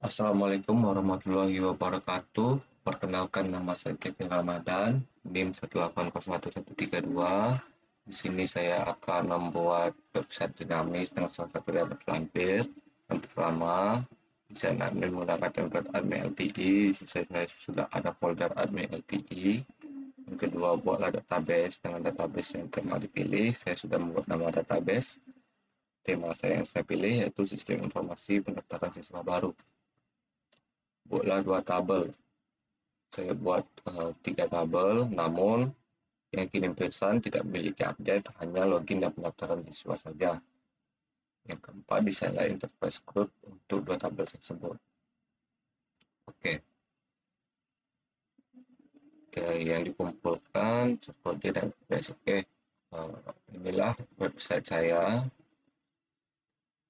Assalamualaikum warahmatullahi wabarakatuh. Perkenalkan, nama saya Kevin Ramadan, NIM 1801132. Di sini saya akan membuat website dinamis dengan salah satu dapat lampir. Yang pertama, desain admin menggunakan template admin LTE. Di sisi saya sudah ada folder admin LTE. Yang kedua, buatlah database dengan database yang telah dipilih. Saya sudah membuat nama database. Tema saya yang saya pilih yaitu sistem informasi pendaftaran siswa baru. Buatlah 2 tabel. Saya buat 3 tabel, namun yang kirim pesan tidak memiliki update, hanya login dan pendaftaran siswa saja. Yang keempat, desainlah interface script untuk 2 tabel tersebut. Oke, yang dikumpulkan seperti dan oke. Inilah website saya.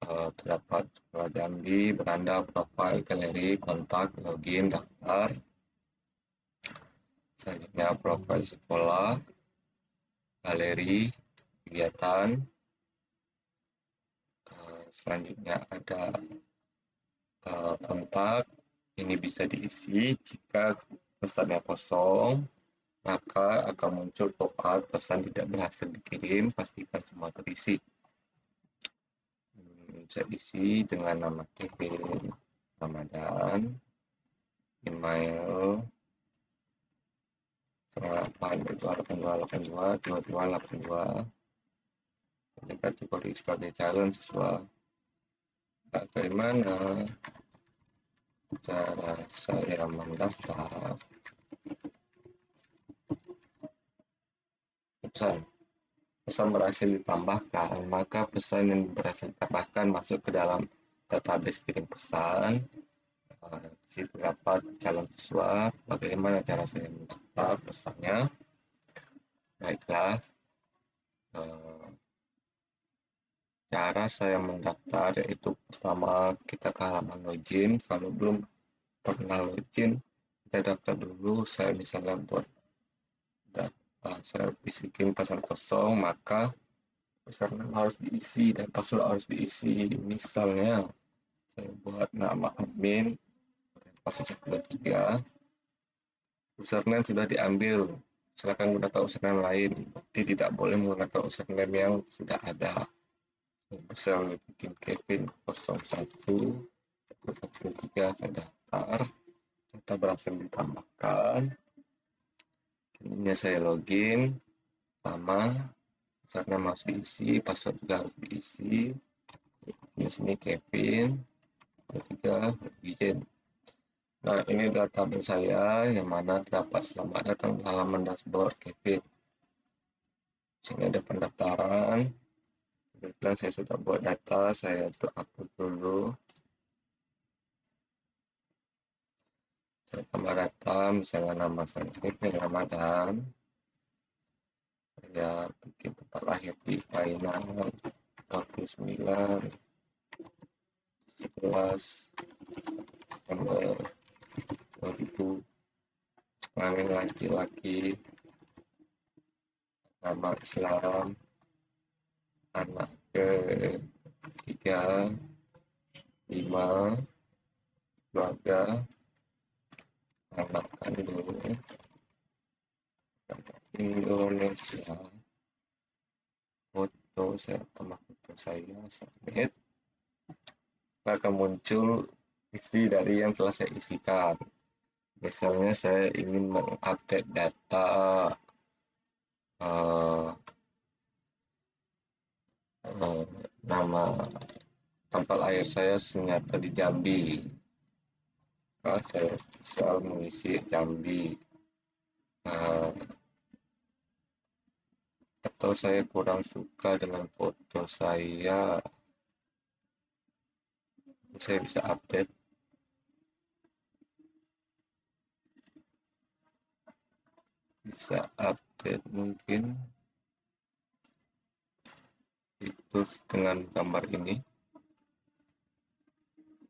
Terdapat sekolah Jambi, beranda, profil, galeri, kontak, login, daftar. Selanjutnya profil sekolah, galeri, kegiatan. Selanjutnya ada kontak. Ini bisa diisi jika pesannya kosong, maka akan muncul pop-up pesan tidak berhasil dikirim, pastikan semua terisi. Saya isi dengan nama Kevin Ramadan, email 0882822282, kategori sebagai calon siswa. Bagaimana cara saya mendaftar? Pesan berhasil ditambahkan, maka pesan yang berhasil ditambahkan masuk ke dalam database kirim pesan. Di situ terdapat calon siswa. Bagaimana cara saya mendaftar pesannya? Baiklah, cara saya mendaftar yaitu pertama kita ke halaman login. Kalau belum pernah login, kita daftar dulu. Saya misalnya buat saya bisikin pesan kosong, maka username harus diisi dan password harus diisi. Misalnya saya buat nama admin password 123, username sudah diambil, silakan gunakan username lain. Berarti tidak boleh menggunakan username yang sudah ada. Saya bikin Kevin 01 saya daftar, data berhasil ditambahkan. Ini saya login, sama username harus diisi, password juga harus diisi. Di sini Kevin 23 login. Nah, ini adalah tabel saya yang mana terdapat selamat datang di halaman dashboard Kevin. Sini ada pendaftaran. Kebetulan saya sudah buat data, saya upload dulu. Saya tambah data, misalnya nama saya Kevin Ramadan. Saya bikin tempat lahir di Painan 29 11 September 2000. Kelamin laki-laki, nama Islam, anak ke-3, 5, keluarga, anak kandung, Indonesia, foto saya tambah foto saya, submit. Akan muncul isi dari yang telah saya isikan. Misalnya saya ingin mengupdate data nama tempat lahir saya ternyata di Jambi. Saya bisa mengisi Jambi. Atau saya kurang suka dengan foto saya bisa update. Bisa update mungkin itu dengan gambar ini.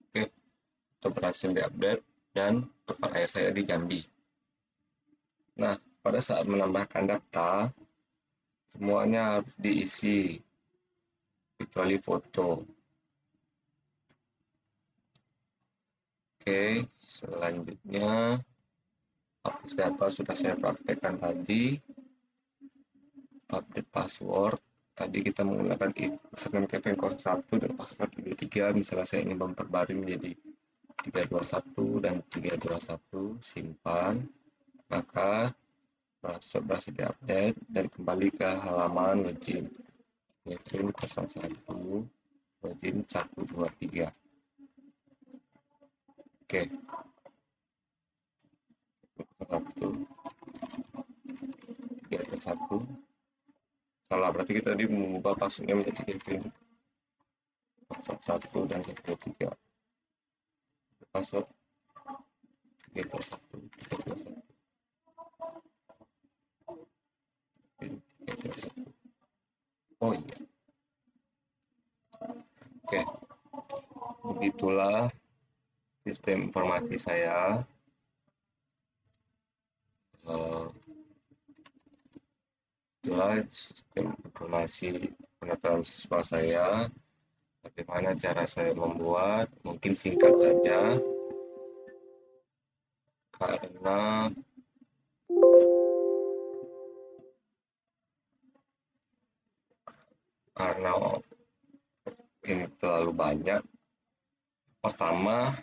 Oke, itu berhasil diupdate dan tempat lahir saya di Jambi. Nah, pada saat menambahkan data, semuanya harus diisi kecuali foto. Oke, selanjutnya hapus data sudah saya praktekkan tadi. Update password. Tadi kita menggunakan username Kevin 01 dan password 23. Misalnya saya ingin memperbarui menjadi 321 dan 321, simpan. Maka password berhasil diupdate dan kembali ke halaman login. Kevin 01, login 123. Oke. 321. Salah, berarti kita tadi mengubah passwordnya menjadi Kevin 01 dan 123. Password 321, 321. Oh iya. Oke. Begitulah sistem informasi saya. Itulah sistem informasi pendaftaran siswa saya. Bagaimana cara saya membuat? Mungkin singkat saja, karena ini terlalu banyak. Pertama,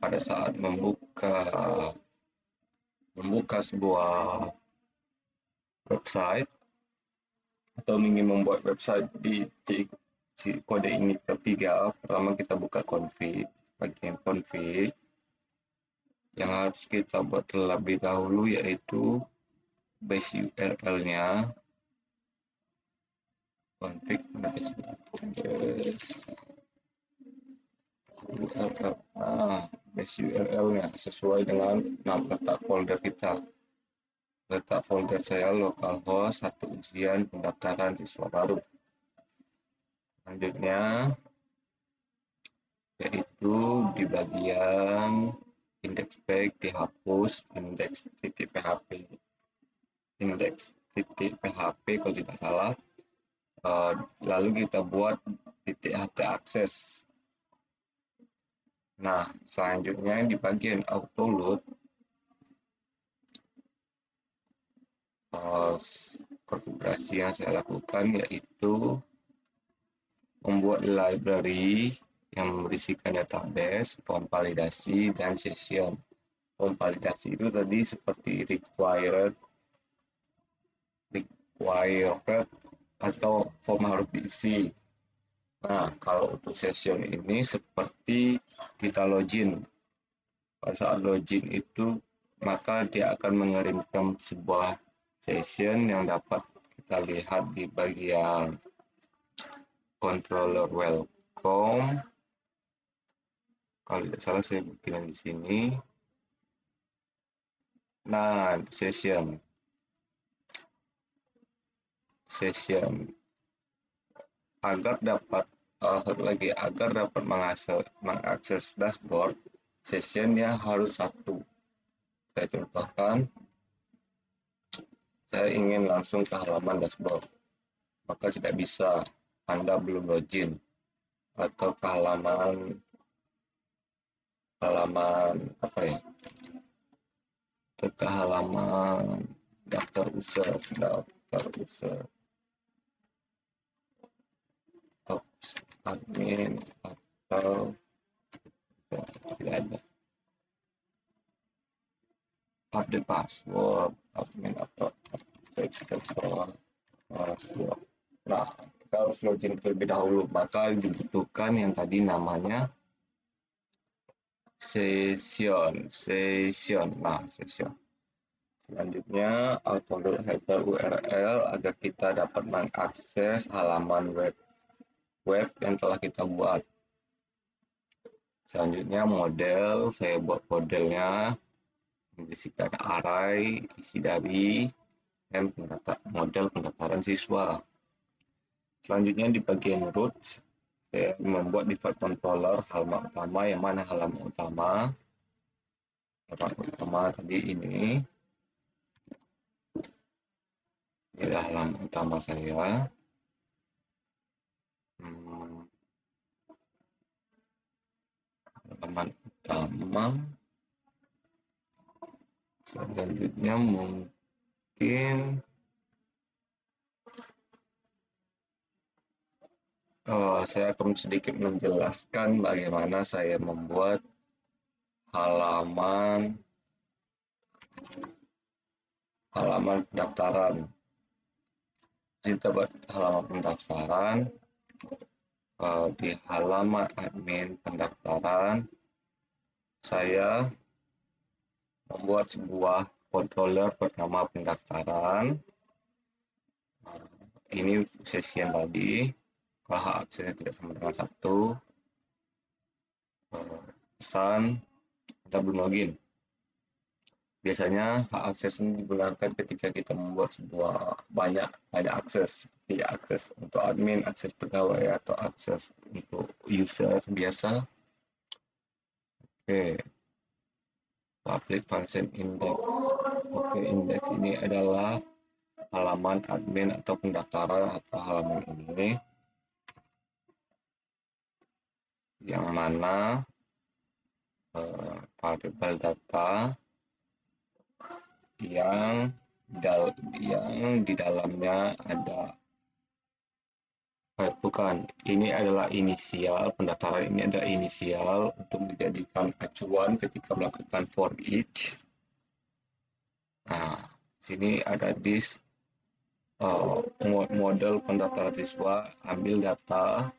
pada saat membuka sebuah website atau ingin membuat website di kode ini ketiga, pertama kita buka config, bagian config. Yang harus kita buat terlebih dahulu yaitu base URL-nya. Config base URL. Base URL-nya sesuai dengan letak folder kita. Letak folder saya localhost 1 ujian pendaftaran siswa baru. Selanjutnya yaitu di bagian index-page dihapus index.php. Index.php kalau tidak salah. Lalu kita buat .ht akses. Nah, selanjutnya di bagian auto load, konfigurasi yang saya lakukan yaitu membuat library yang berisikan database, form validasi, dan session. Form validasi itu tadi seperti required atau form harus diisi. Nah, kalau untuk session ini seperti kita login. Pada saat login itu, maka dia akan mengirimkan sebuah session yang dapat kita lihat di bagian controller welcome. Kalau tidak salah saya bikin di sini. Nah, session agar dapat mengakses dashboard, sessionnya harus satu. Saya contohkan, saya ingin langsung ke halaman dashboard, maka tidak bisa, Anda belum login, atau ke halaman ke halaman daftar user admin atau tidak ada update password admin atau password. Nah, kita harus login terlebih dahulu, maka dibutuhkan yang tadi namanya session. Nah, session. Selanjutnya, auto-load header URL agar kita dapat mengakses halaman web yang telah kita buat. Selanjutnya model, saya buat modelnya berisikan array, isi dari model pendaftaran siswa. Selanjutnya di bagian root, saya membuat default controller halaman utama, yang mana halaman utama tadi ini adalah halaman utama saya. Halaman pertama. Selanjutnya mungkin saya akan sedikit menjelaskan bagaimana saya membuat halaman pendaftaran. Kita buat halaman pendaftaran. Di halaman admin pendaftaran, saya membuat sebuah controller bernama pendaftaran. Ini sesi yang tadi. Kalau hak aksesnya tidak sama dengan 1, pesan Anda belum login. Biasanya hak akses ini digunakan ketika kita membuat sebuah banyak akses, seperti akses untuk admin, akses pegawai, atau akses untuk user biasa. Oke, public function index. Oke, index ini adalah halaman admin atau pendaftaran atau halaman ini yang mana variabel data yang di dalamnya ada ini adalah inisial, pendaftaran ini adalah inisial untuk dijadikan acuan ketika melakukan for each. Nah, sini ada model pendaftaran siswa, ambil data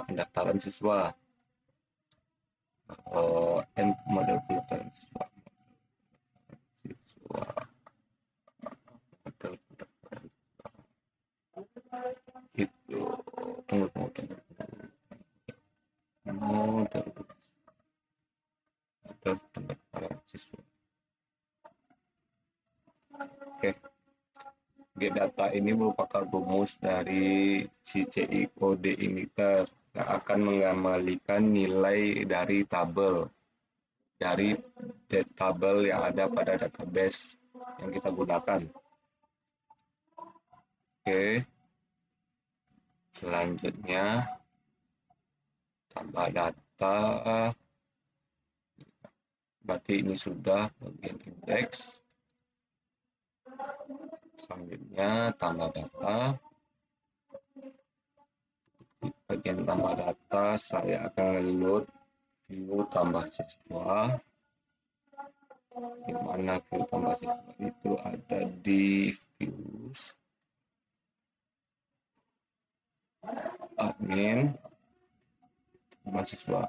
pendaftaran siswa. Model pendaftaran siswa. Itu tunggu. Model pendaftaran siswa. Oke. Get data ini merupakan rumus dari CCI kode indicator yang akan mengembalikan nilai dari tabel yang ada pada database yang kita gunakan. Oke. Selanjutnya tambah data. Berarti ini sudah bagian indeks. Selanjutnya tambah data. Di bagian tambah data saya akan load view tambah siswa. Di mana view tambah siswa itu ada di views admin mahasiswa.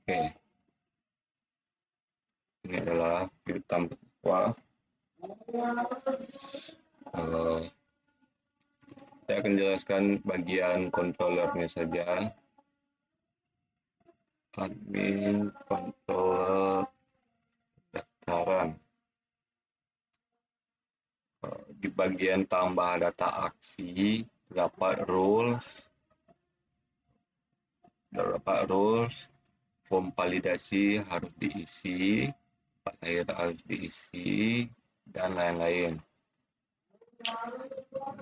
Oke. Ini adalah view tambah siswa. Saya akan jelaskan bagian controllernya saja. Admin controller pendaftaran. Di bagian tambah data aksi, terdapat rules, form validasi harus diisi, lahir harus diisi, dan lain-lain.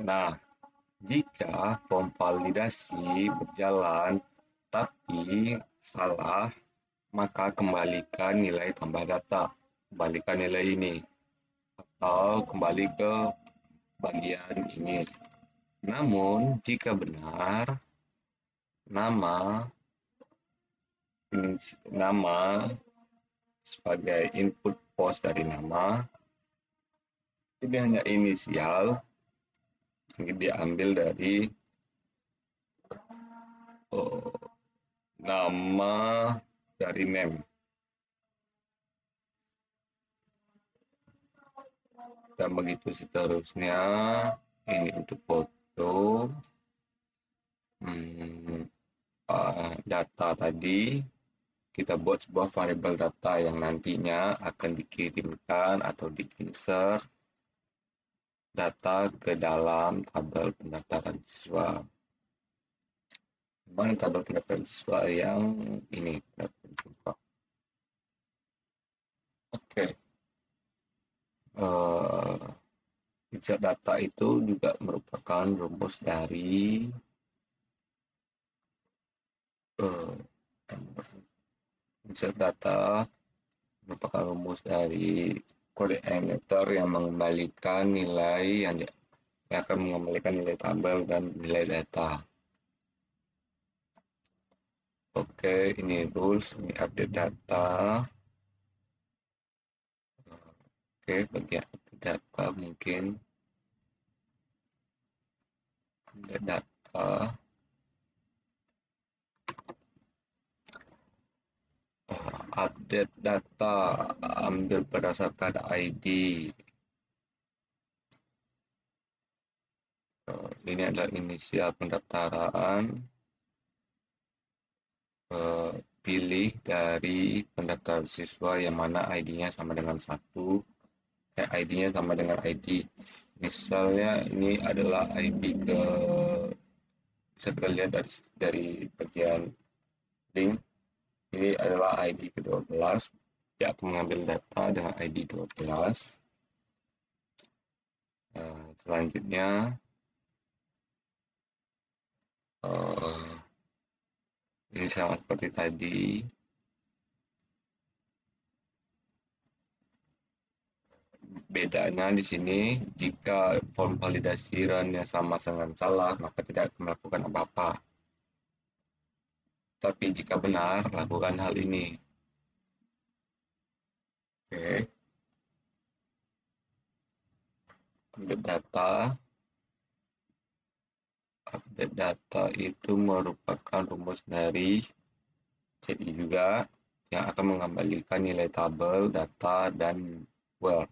Nah, jika form validasi berjalan tapi salah, maka kembalikan nilai tambah data, kembalikan nilai ini, atau kembali ke bagian ini. Namun, jika benar, nama sebagai input post dari nama, ini hanya inisial yang diambil dari nama dari name. Dan begitu seterusnya. Ini untuk foto. Data tadi kita buat sebuah variabel data yang nantinya akan dikirimkan atau diinsert data ke dalam tabel pendaftaran siswa. Mana tabel pendaftaran siswa yang ini? Oke. Insert data itu juga merupakan rumus dari Insert data merupakan rumus dari kode annotator yang mengembalikan nilai yang akan mengembalikan nilai tabel dan nilai data. Oke, ini rules, ini update data. Oke, bagian update data mungkin update data. Update data ambil berdasarkan ID. Ini adalah inisial pendaftaran. Pilih dari pendaftar siswa yang mana ID-nya sama dengan ID-nya sama dengan ID. Misalnya ini adalah ID bisa kita lihat dari bagian link. Ini adalah ID ke-12. Dia akan mengambil data dengan ID 12. Selanjutnya ini sama seperti tadi. Bedanya di sini, jika form validasi run-nya sama dengan salah, maka tidak akan melakukan apa-apa. Tapi jika benar, lakukan hal ini. Oke. Update data. Update data itu merupakan rumus dari CI juga yang akan mengembalikan nilai tabel, data, dan word.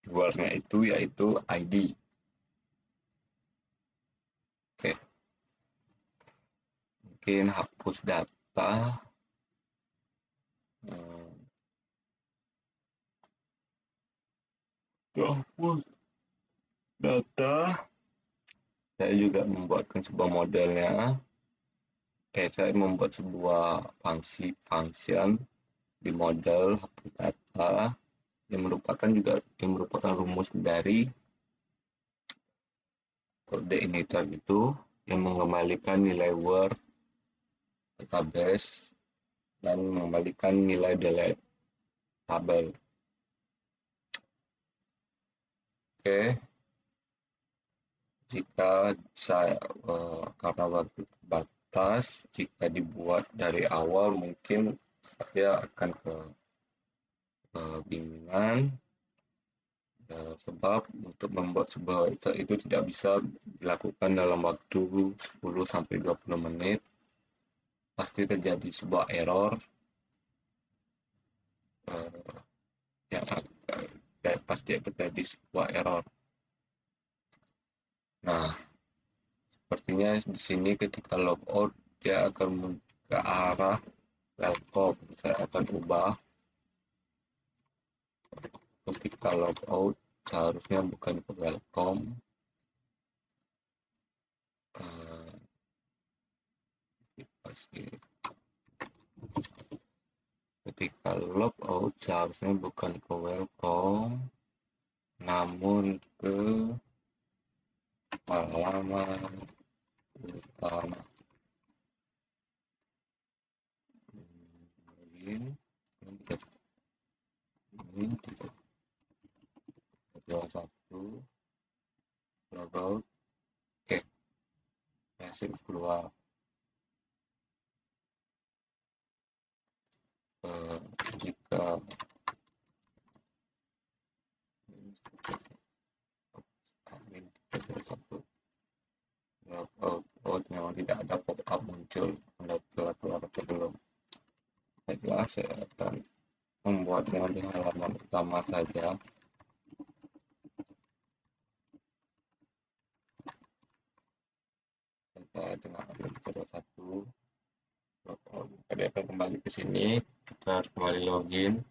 Word-nya itu yaitu ID. Oke. Mungkin hapus data. Hapus data. Saya juga membuatkan sebuah modelnya. Saya membuat sebuah function di model hapus data yang merupakan rumus dari kode annotator itu yang mengembalikan nilai word database dan mengembalikan nilai delete tabel. Oke, jika saya karena waktu terbatas, jika dibuat dari awal mungkin saya akan kebingungan. Sebab untuk membuat sebuah website itu tidak bisa dilakukan dalam waktu 10-20 menit. Pasti terjadi sebuah error yang pasti terjadi sebuah error. Nah, sepertinya di sini ketika logout dia akan ke arah welcome. Saya akan ubah. Ketika logout seharusnya bukan ke welcome. Ketika logout seharusnya bukan ke welcome, namun ke halaman utama. Ini 21 logout. Oke, hasil keluar. Jika logout memang tidak ada pop-up muncul, Anda telah keluar atau belum. Baiklah, saya akan membuatnya di halaman utama saja. Saya dengan upload 21 logout. Tadi akan kembali ke sini, kita harus kembali login,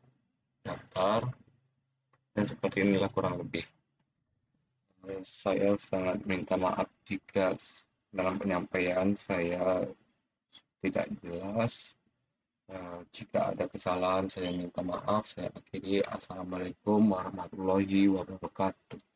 daftar, dan seperti inilah kurang lebih. Saya sangat minta maaf jika dalam penyampaian saya tidak jelas. Jika ada kesalahan, saya minta maaf. Saya akhiri. Assalamualaikum warahmatullahi wabarakatuh.